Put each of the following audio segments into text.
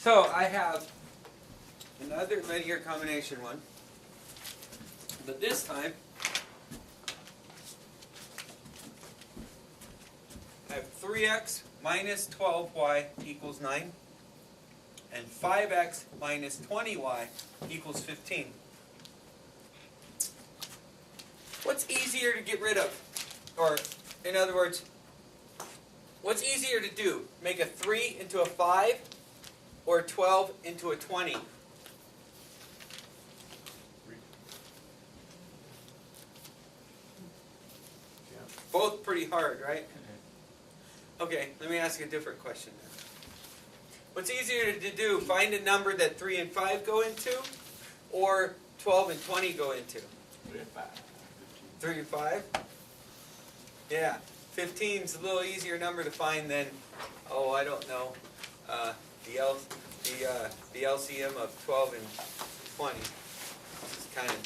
So I have another linear combination one, but this time I have 3x minus 12y equals 9 and 5x minus 20y equals 15. What's easier to get rid of? Or, in other words, what's easier to do? Make a 3 into a 5 or 12 into a 20? Both pretty hard, right? Okay, let me ask you a different question then. What's easier to do? Find a number that 3 and 5 go into, or 12 and 20 go into? 3 and 5. 3 and 5? Yeah. 15 is a little easier number to find than, oh, I don't know, the LCM of 12 and 20. This is kind of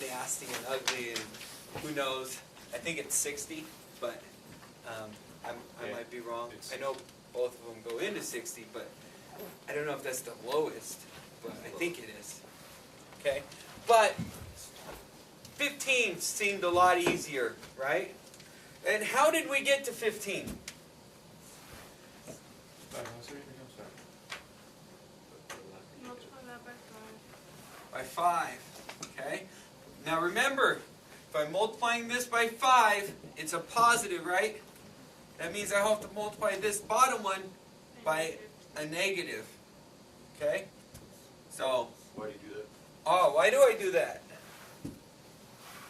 nasty and ugly, and who knows? I think it's 60, but I might be wrong. I know both of them go into 60, but I don't know if that's the lowest, but I think it is. Okay? But 15 seemed a lot easier, right? And how did we get to 15? Multiply that by 5. By 5. Okay? Now remember, if I'm multiplying this by 5, it's a positive, right? That means I have to multiply this bottom one by a negative. Okay? So, Why do you do that? oh, why do I do that?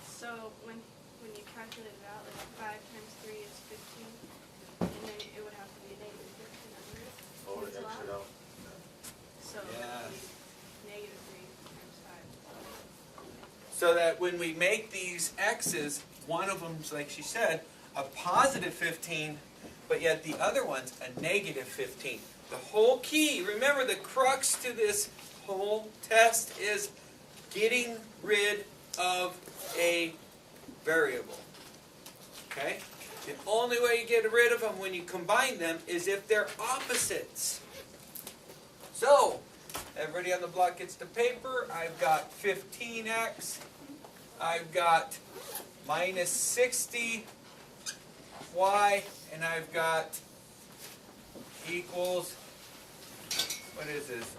So when you calculate it out, like 5 times 3 is 15, and then it would have to be a negative 15 under it. Oh, to Cancel X it out. So it Yeah. would be negative 3 times 5. So that when we make these x's, one of them's, like she said, a positive 15, but yet the other one's a negative 15. The whole key, remember the crux to this whole test is getting rid of a variable. Okay? The only way you get rid of them when you combine them is if they're opposites. So, everybody on the block gets the paper. I've got 15x. I've got minus 60y, and I've got equals, what is this,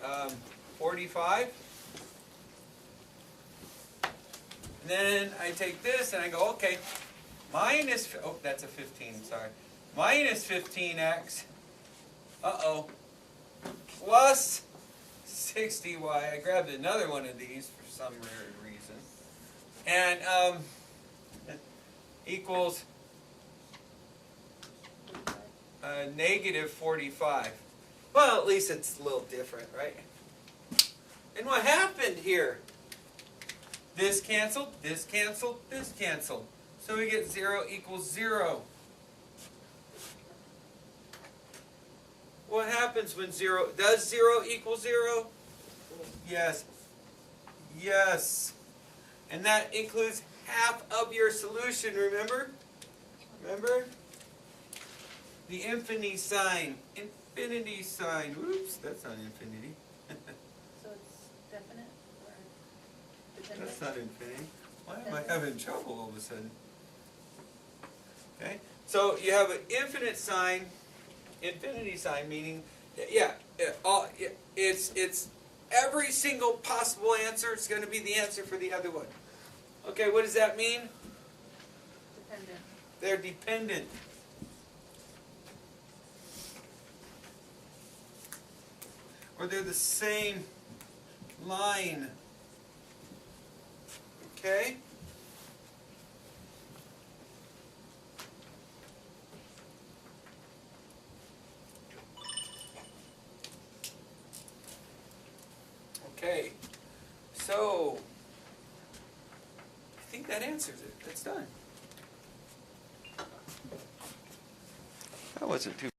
45. And then I take this and I go, okay, minus, oh, that's a 15, sorry. Minus 15x, uh-oh, plus 60y. I grabbed another one of these for some rare reason. And equals negative 45. Well, at least it's a little different, right? And what happened here? This canceled, this canceled, this canceled. So we get 0 equals 0. What happens when 0, does 0 equal 0? Yes. Yes. And that includes half of your solution, remember? Remember? The infinity sign. Infinity sign. Whoops, that's not infinity. So it's definite or dependent? That's not infinity. Why am I having trouble all of a sudden? Okay, so you have an infinite sign, infinity sign, meaning, it's every single possible answer is going to be the answer for the other one. Okay, what does that mean? Dependent. They're dependent. Or they're the same line. Okay? Okay. So, I think that answers it. That's done. That wasn't too